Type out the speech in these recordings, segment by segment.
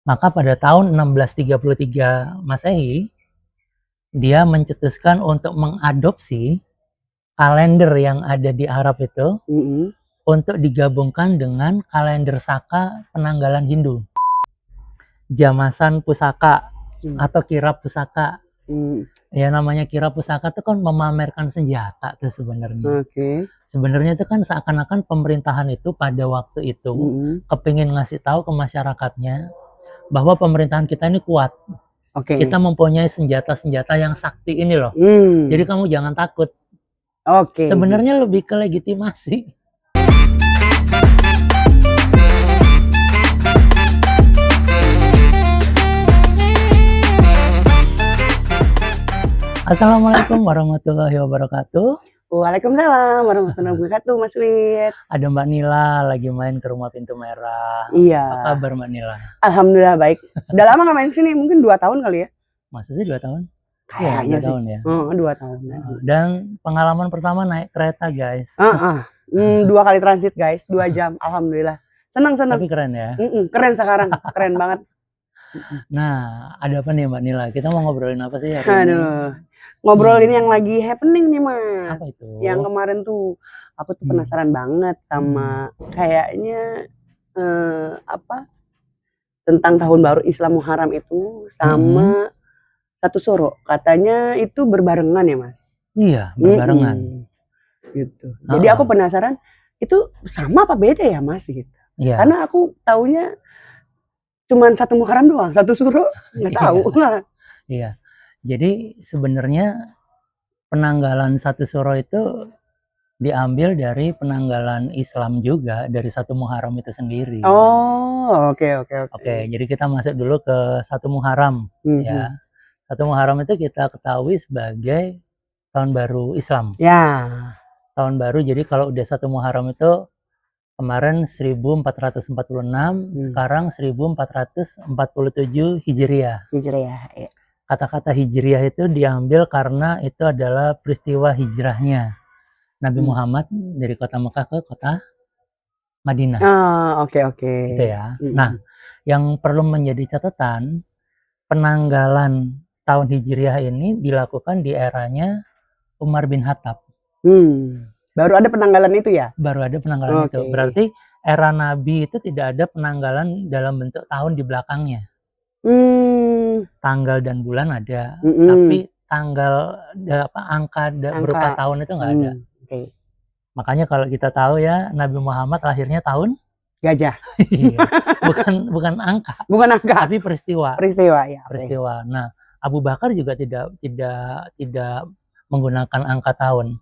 Maka pada tahun 1633 Masehi, dia mencetuskan untuk mengadopsi kalender yang ada di Arab itu untuk digabungkan dengan kalender Saka penanggalan Hindu. Jamasan pusaka atau kirab pusaka. Ya namanya kirab pusaka itu kan memamerkan senjata tuh sebenarnya. Sebenarnya itu kan seakan-akan pemerintahan itu pada waktu itu kepingin ngasih tahu ke masyarakatnya bahwa pemerintahan kita ini kuat. Kita mempunyai senjata-senjata yang sakti ini loh. Jadi kamu jangan takut. Sebenarnya lebih ke legitimasi. Assalamualaikum warahmatullahi wabarakatuh. Waalaikumsalam warahmatullahi wabarakatuh, Mas Wid. Ada Mbak Nila lagi main ke rumah Pintu Merah. Iya. Apa kabar Mbak Nila? Alhamdulillah baik. Udah lama nggak main sini? Mungkin 2 tahun kali ya? Masa sih 2 tahun? Kayaknya 2 tahun ya. 2 tahun. Dan pengalaman pertama naik kereta guys. 2 kali transit guys, 2 jam. Alhamdulillah. Senang. Tapi keren ya. Keren sekarang, keren banget. Nah, ada apa nih Mbak Nila? Kita mau ngobrolin apa sih hari ini? Ngobrolin yang lagi happening nih Mas. Apa itu? Yang kemarin tuh aku tuh penasaran banget sama kayaknya tentang tahun baru Islam Muharram itu sama Satu Suro. Katanya itu berbarengan ya Mas? Iya, berbarengan. Gitu. Jadi aku penasaran itu sama apa beda ya Mas gitu. Iya. Karena aku taunya cuman 1 Muharram doang, 1 Suro nggak tahu. Iya. Jadi sebenarnya penanggalan 1 Suro itu diambil dari penanggalan Islam juga, dari 1 Muharram itu sendiri. Oh, oke. Oke, jadi kita masuk dulu ke 1 Muharram ya. 1 Muharram itu kita ketahui sebagai tahun baru Islam. Ya. Tahun baru, jadi kalau udah 1 Muharram itu kemarin 1446, sekarang 1447 Hijriah. Iya. Kata-kata Hijriah itu diambil karena itu adalah peristiwa hijrahnya Nabi Muhammad dari kota Mekah ke kota Madinah. Oke. Gitu ya. Nah, yang perlu menjadi catatan, penanggalan tahun Hijriah ini dilakukan di eranya Umar bin Khattab. Baru ada penanggalan itu ya? Baru ada penanggalan itu. Berarti era Nabi itu tidak ada penanggalan dalam bentuk tahun di belakangnya. Tanggal dan bulan ada, tapi tanggal angka berupa tahun itu nggak ada. Makanya kalau kita tahu ya, Nabi Muhammad lahirnya tahun gajah. Iya. bukan angka. Bukan angka. Tapi peristiwa. Ya. Peristiwa. Nah, Abu Bakar juga tidak menggunakan angka tahun.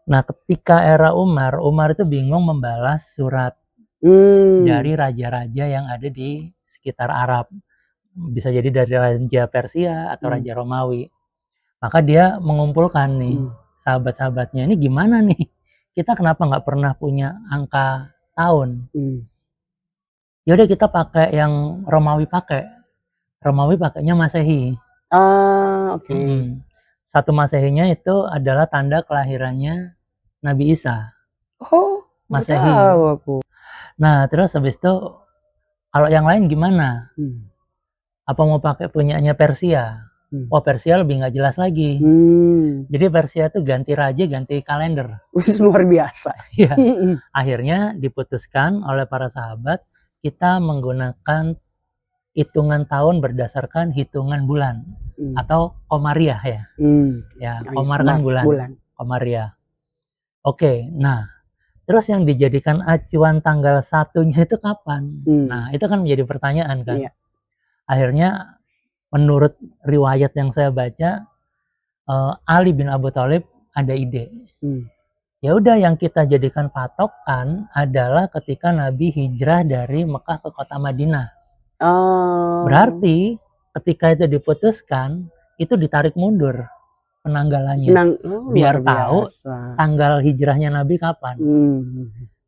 Nah, ketika era Umar itu bingung membalas surat dari raja-raja yang ada di sekitar Arab. Bisa jadi dari Raja Persia atau Raja Romawi. Maka dia mengumpulkan nih sahabat-sahabatnya, ini gimana nih? Kita kenapa nggak pernah punya angka tahun? Yaudah kita pakai yang Romawi pakai. Romawi pakainya Masehi. Oke. 1 Masehinya itu adalah tanda kelahirannya Nabi Isa. Oh, Masehi. Tahu aku. Nah, terus habis itu kalau yang lain gimana? Apa mau pakai punyanya Persia? Oh, Persia lebih nggak jelas lagi. Jadi Persia itu ganti raja, ganti kalender. Luar biasa. Ya. Akhirnya diputuskan oleh para sahabat, kita menggunakan hitungan tahun berdasarkan hitungan bulan atau Komariah ya. Ya, Komar kan bulan. Komariah. Oke, nah terus yang dijadikan acuan tanggal 1-nya itu kapan? Nah, itu kan menjadi pertanyaan kan. Iya. Akhirnya menurut riwayat yang saya baca, Ali bin Abi Thalib ada ide. Ya udah, yang kita jadikan patokan adalah ketika Nabi hijrah dari Mekah ke kota Madinah. Berarti ketika itu diputuskan, itu ditarik mundur penanggalannya. Biar tahu tanggal hijrahnya Nabi kapan.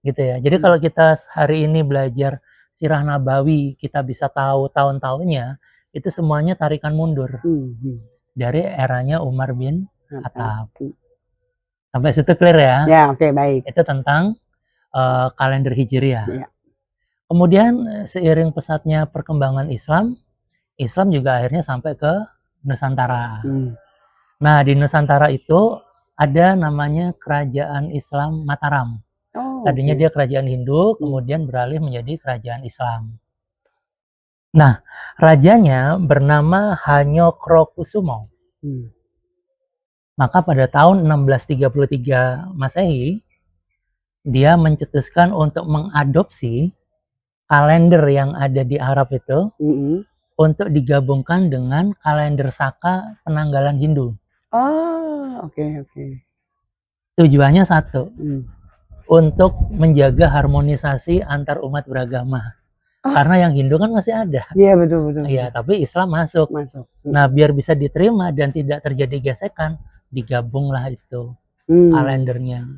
Gitu ya. Jadi kalau kita hari ini belajar Sirah Nabawi, kita bisa tahu tahun-tahunnya, itu semuanya tarikan mundur dari eranya Umar bin Khattab. Sampai situ clear ya? Ya, oke, baik. Itu tentang kalender Hijriah. Kemudian seiring pesatnya perkembangan Islam, Islam juga akhirnya sampai ke Nusantara. Nah, di Nusantara itu ada namanya Kerajaan Islam Mataram. Oh, Tadinya oke. dia kerajaan Hindu, kemudian beralih menjadi kerajaan Islam. Nah, rajanya bernama Hanyokrokusumo. Maka pada tahun 1633 Masehi, dia mencetuskan untuk mengadopsi kalender yang ada di Arab itu untuk digabungkan dengan kalender Saka penanggalan Hindu. Oh, oke. Tujuannya satu, untuk menjaga harmonisasi antar umat beragama. Karena yang Hindu kan masih ada. Iya, betul. Iya, tapi Islam masuk. Nah, biar bisa diterima dan tidak terjadi gesekan, digabunglah itu kalendernya.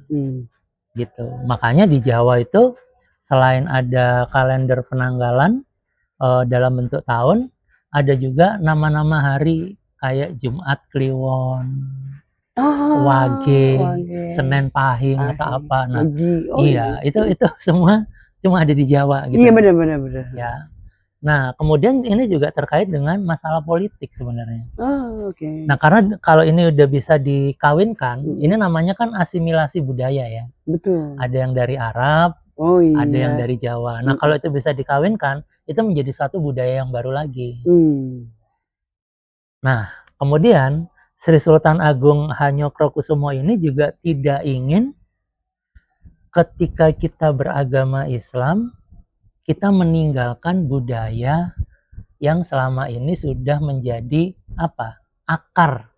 Gitu. Makanya di Jawa itu selain ada kalender penanggalan dalam bentuk tahun, ada juga nama-nama hari kayak Jumat Kliwon, Wage, Senin Pahing atau apa. Nah, iya, itu semua cuma ada di Jawa gitu. Iya, benar. Ya. Nah, kemudian ini juga terkait dengan masalah politik sebenarnya. Oh, oke. Nah, karena kalau ini udah bisa dikawinkan, ini namanya kan asimilasi budaya ya. Betul. Ada yang dari Arab, ada yang dari Jawa. Nah, kalau itu bisa dikawinkan, itu menjadi satu budaya yang baru lagi. Nah, kemudian Sri Sultan Agung Hanyokrokusumo ini juga tidak ingin ketika kita beragama Islam, kita meninggalkan budaya yang selama ini sudah menjadi akar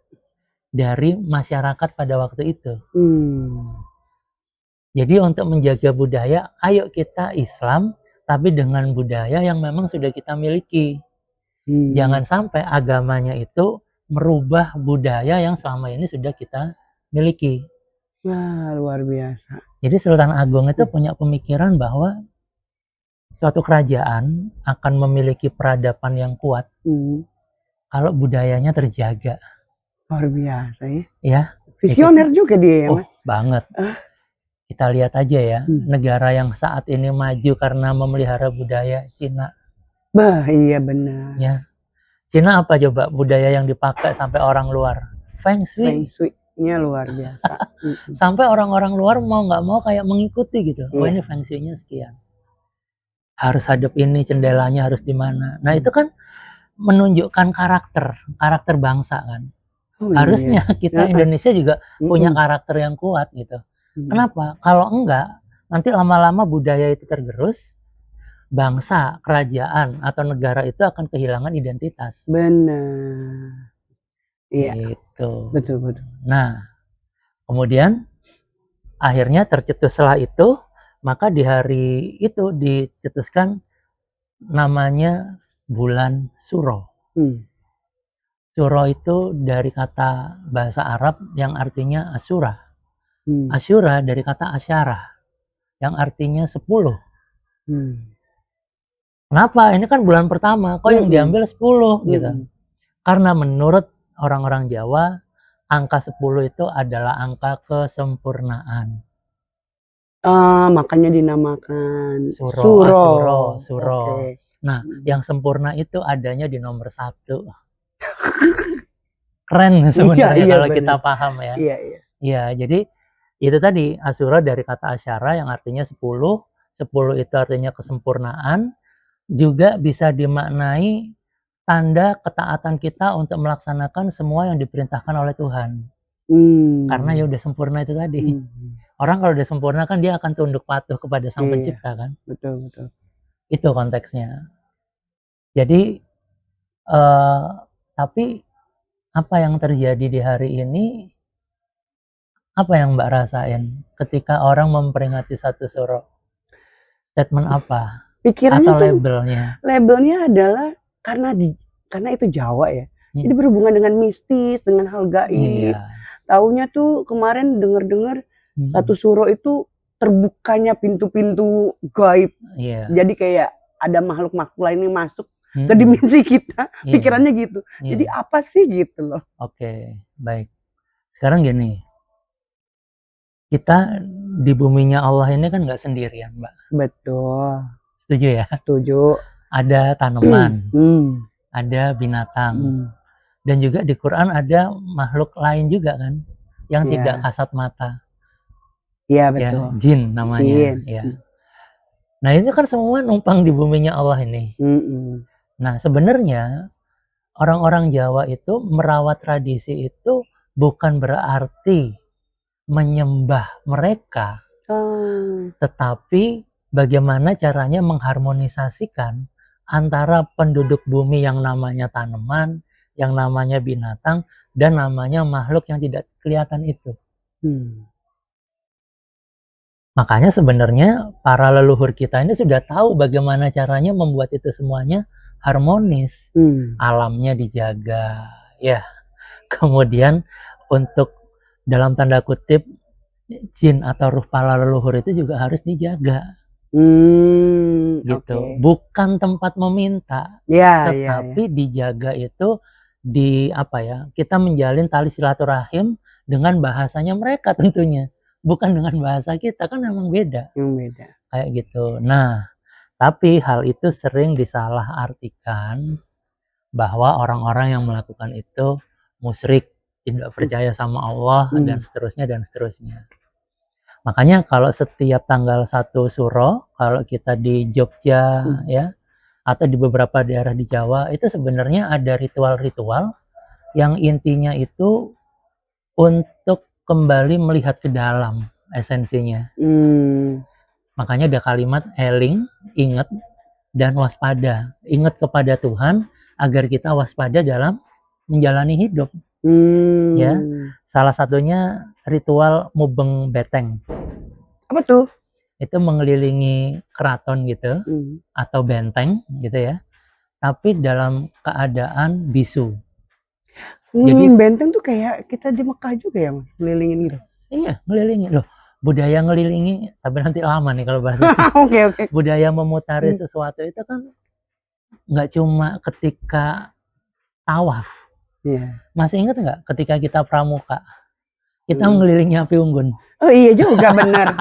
dari masyarakat pada waktu itu. Jadi untuk menjaga budaya, ayo kita Islam tapi dengan budaya yang memang sudah kita miliki. Jangan sampai agamanya itu merubah budaya yang selama ini sudah kita miliki. Wah, luar biasa. Jadi Sultan Agung itu punya pemikiran bahwa suatu kerajaan akan memiliki peradaban yang kuat kalau budayanya terjaga. Luar biasa ya. Ya. Visioner juga dia ya, Mas. Banget. Kita lihat aja ya, negara yang saat ini maju karena memelihara budaya, Cina. Bah, iya benar. Ya. Cina apa coba budaya yang dipakai sampai orang luar? Feng Shui. Feng Shui-nya luar biasa. Sampai orang-orang luar mau nggak mau kayak mengikuti gitu. Oh, ini Feng Shui-nya sekian. Harus hadap ini, jendelanya harus di mana. Nah, itu kan menunjukkan karakter bangsa kan. Harusnya kita Indonesia juga punya karakter yang kuat gitu. Kenapa? Kalau enggak, nanti lama-lama budaya itu tergerus, bangsa, kerajaan atau negara itu akan kehilangan identitas. Benar. Iya. Gitu. Betul. Nah, kemudian akhirnya tercetuslah itu, maka di hari itu dicetuskan namanya bulan Suro. Suro itu dari kata bahasa Arab yang artinya Asyura. Asyura dari kata asyara yang artinya 10. Kenapa? Ini kan bulan pertama, kok yang diambil 10 gitu. Karena menurut orang-orang Jawa, angka 10 itu adalah angka kesempurnaan. Makanya dinamakan Suro. Okay. Nah, yang sempurna itu adanya di nomor 1. Keren sebenarnya kalau kita paham ya. Iya, jadi itu tadi Asyura dari kata asyara yang artinya 10. 10 itu artinya kesempurnaan. Juga bisa dimaknai tanda ketaatan kita untuk melaksanakan semua yang diperintahkan oleh Tuhan. Karena ya udah sempurna itu tadi. Orang kalau udah sempurna kan dia akan tunduk patuh kepada Sang Pencipta kan. Betul. Itu konteksnya. Jadi tapi apa yang terjadi di hari ini, apa yang Mbak rasain ketika orang memperingati 1 Suro? Statement apa? Pikirannya atau labelnya? Labelnya adalah karena itu Jawa ya. Jadi berhubungan dengan mistis, dengan hal gaib. Taunya tuh kemarin dengar 1 Suro itu terbukanya pintu-pintu gaib. Jadi kayak ada makhluk-makhluk lain yang masuk ke dimensi kita. Pikirannya gitu. Jadi apa sih gitu loh. Oke, baik. Sekarang gini. Kita di buminya Allah ini kan nggak sendirian, Mbak. Betul. Setuju ya? Setuju. Ada tanaman, Hmm. ada binatang, Hmm. dan juga di Quran ada makhluk lain juga kan, yang Iya. tidak kasat mata, Iya, ya, betul. jin namanya, Jin. ya. Nah ini kan semua numpang di buminya Allah ini. Mm-mm. Nah sebenarnya orang-orang Jawa itu merawat tradisi itu bukan berarti menyembah mereka, tetapi bagaimana caranya mengharmonisasikan antara penduduk bumi yang namanya tanaman, yang namanya binatang, dan namanya makhluk yang tidak kelihatan itu. Makanya sebenarnya para leluhur kita ini sudah tahu bagaimana caranya membuat itu semuanya harmonis. Alamnya dijaga, ya. Kemudian untuk dalam tanda kutip jin atau ruh para leluhur itu juga harus dijaga. Gitu. Okay. Bukan tempat meminta, tetapi dijaga itu di apa ya? Kita menjalin tali silaturahim dengan bahasanya mereka tentunya, bukan dengan bahasa kita, kan memang beda. Beda. Kayak gitu. Nah, tapi hal itu sering disalahartikan bahwa orang-orang yang melakukan itu musyrik, tidak percaya sama Allah, dan seterusnya dan seterusnya. Makanya kalau setiap tanggal 1 Suro, kalau kita di Jogja ya, atau di beberapa daerah di Jawa, itu sebenarnya ada ritual-ritual yang intinya itu untuk kembali melihat ke dalam esensinya. Makanya ada kalimat eling, ingat, dan waspada. Ingat kepada Tuhan agar kita waspada dalam menjalani hidup. Ya, salah satunya ritual mubeng beteng. Apa tuh? Itu mengelilingi keraton gitu, atau benteng gitu ya, tapi dalam keadaan bisu. Jadi benteng tuh kayak kita di Mekah juga ya Mas, ngelilingin gitu. Iya, ngelilingi loh. Budaya ngelilingi, tapi nanti lama nih kalau bahas itu. Oke. Budaya memutari sesuatu itu kan nggak cuma ketika tawaf. Masih ingat nggak ketika kita pramuka, kita mengelilingi api unggun? Oh iya juga, benar.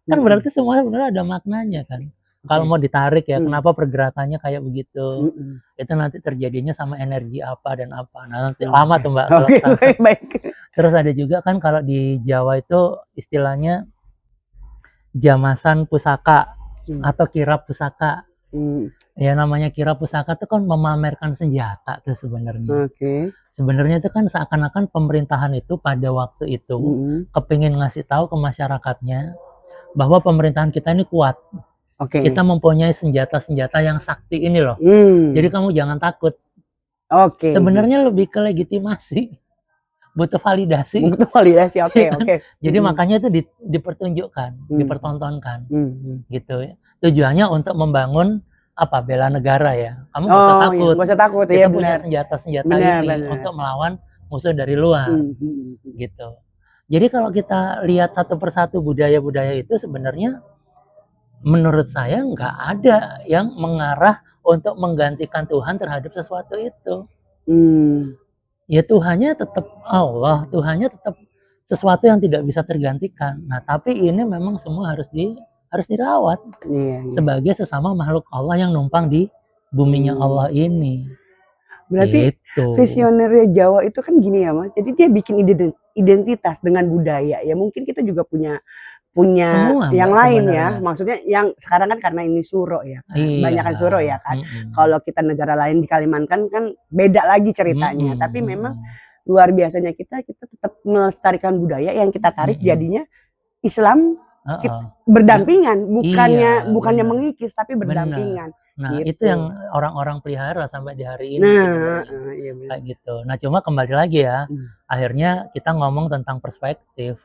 Kan berarti semua sebenarnya ada maknanya kan. Kalau mau ditarik ya, kenapa pergerakannya kayak begitu? Itu nanti terjadinya sama energi apa dan apa. Nah nanti lama tuh Mbak. Baik. Terus ada juga kan kalau di Jawa itu istilahnya jamasan pusaka atau kirap pusaka. Ya namanya kirap pusaka itu kan memamerkan senjata tuh sebenarnya. Sebenarnya itu kan seakan-akan pemerintahan itu pada waktu itu kepingin ngasih tahu ke masyarakatnya bahwa pemerintahan kita ini kuat. Kita mempunyai senjata-senjata yang sakti ini loh. Jadi kamu jangan takut. Sebenarnya lebih ke legitimasi. Butuh validasi. Oke. Jadi makanya itu dipertunjukkan, dipertontonkan. Gitu. Tujuannya untuk membangun apa? Bela negara ya. Kamu nggak usah takut. Nggak usah takut. Kita punya senjata-senjata ini untuk melawan musuh dari luar. Gitu. Jadi kalau kita lihat satu persatu budaya-budaya itu sebenarnya menurut saya nggak ada yang mengarah untuk menggantikan Tuhan terhadap sesuatu itu. Ya Tuhannya tetap Allah, Tuhannya tetap sesuatu yang tidak bisa tergantikan. Nah tapi ini memang semua harus dirawat sebagai sesama makhluk Allah yang numpang di buminya Allah ini. Berarti visionernya Jawa itu kan gini ya Mas, jadi dia bikin identitas dengan budaya ya. Mungkin kita juga punya semua, yang lain sebenarnya. Ya, maksudnya yang sekarang kan karena ini Suro ya, kebanyakan Suro ya kan. Kalau kita negara lain di Kalimantan kan beda lagi ceritanya. Tapi memang luar biasanya kita tetap melestarikan budaya yang kita tarik jadinya Islam berdampingan, bukannya mengikis tapi berdampingan. Nah gitu. Itu yang orang-orang pelihara sampai di hari ini. Kayak gitu. Nah cuma kembali lagi ya, akhirnya kita ngomong tentang perspektif.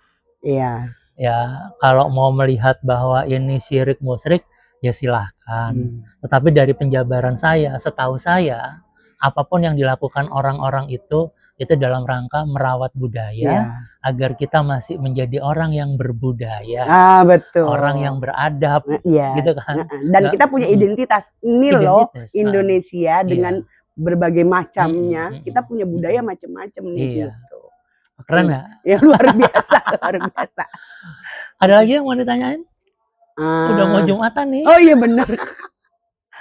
Ya kalau mau melihat bahwa ini syirik musyrik ya silahkan. Tetapi dari penjabaran saya, setahu saya apapun yang dilakukan orang-orang itu dalam rangka merawat budaya agar kita masih menjadi orang yang berbudaya, betul. Orang yang beradab, gitu kan. Dan kita punya identitas. Ini loh Indonesia dengan berbagai macamnya. Kita punya budaya macam-macam nih gitu. Keren ya? Ya luar biasa, luar biasa. Ada lagi yang mau ditanyain? Udah mau Jumatan nih. Oh iya benar.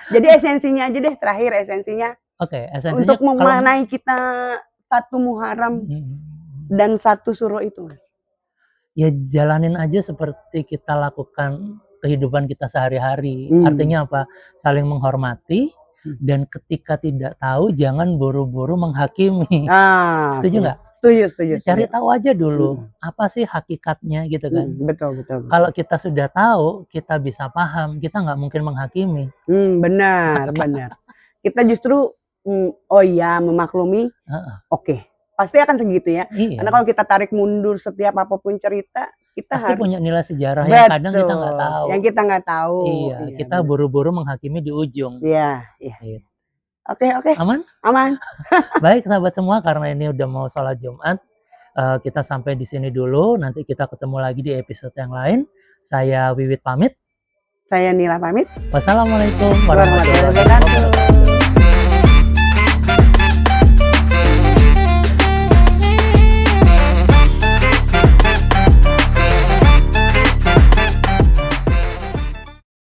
Jadi esensinya aja deh, terakhir esensinya. Oke, esensinya Untuk memaknai kita satu Muharram dan satu Suro itu, Mas. Ya jalanin aja seperti kita lakukan kehidupan kita sehari-hari. Artinya apa? Saling menghormati dan ketika tidak tahu jangan buru-buru menghakimi. Setuju nggak? Setuju. Cari tahu aja dulu apa sih hakikatnya gitu kan. Betul. Kalau kita sudah tahu, kita bisa paham, kita nggak mungkin menghakimi. Benar. Kita justru memaklumi. Oke. Pasti akan segitu ya. Iya. Karena kalau kita tarik mundur setiap apapun cerita, kita pasti harus punya nilai sejarah yang kadang kita nggak tahu. Yang kita nggak tahu. Iya, kita buru-buru menghakimi di ujung. Iya. Gitu. Oke. Aman? Baik sahabat semua, karena ini udah mau sholat Jumat, kita sampai di sini dulu. Nanti kita ketemu lagi di episode yang lain. Saya Wiwit pamit. Saya Nila pamit. Wassalamualaikum warahmatullahi wabarakatuh.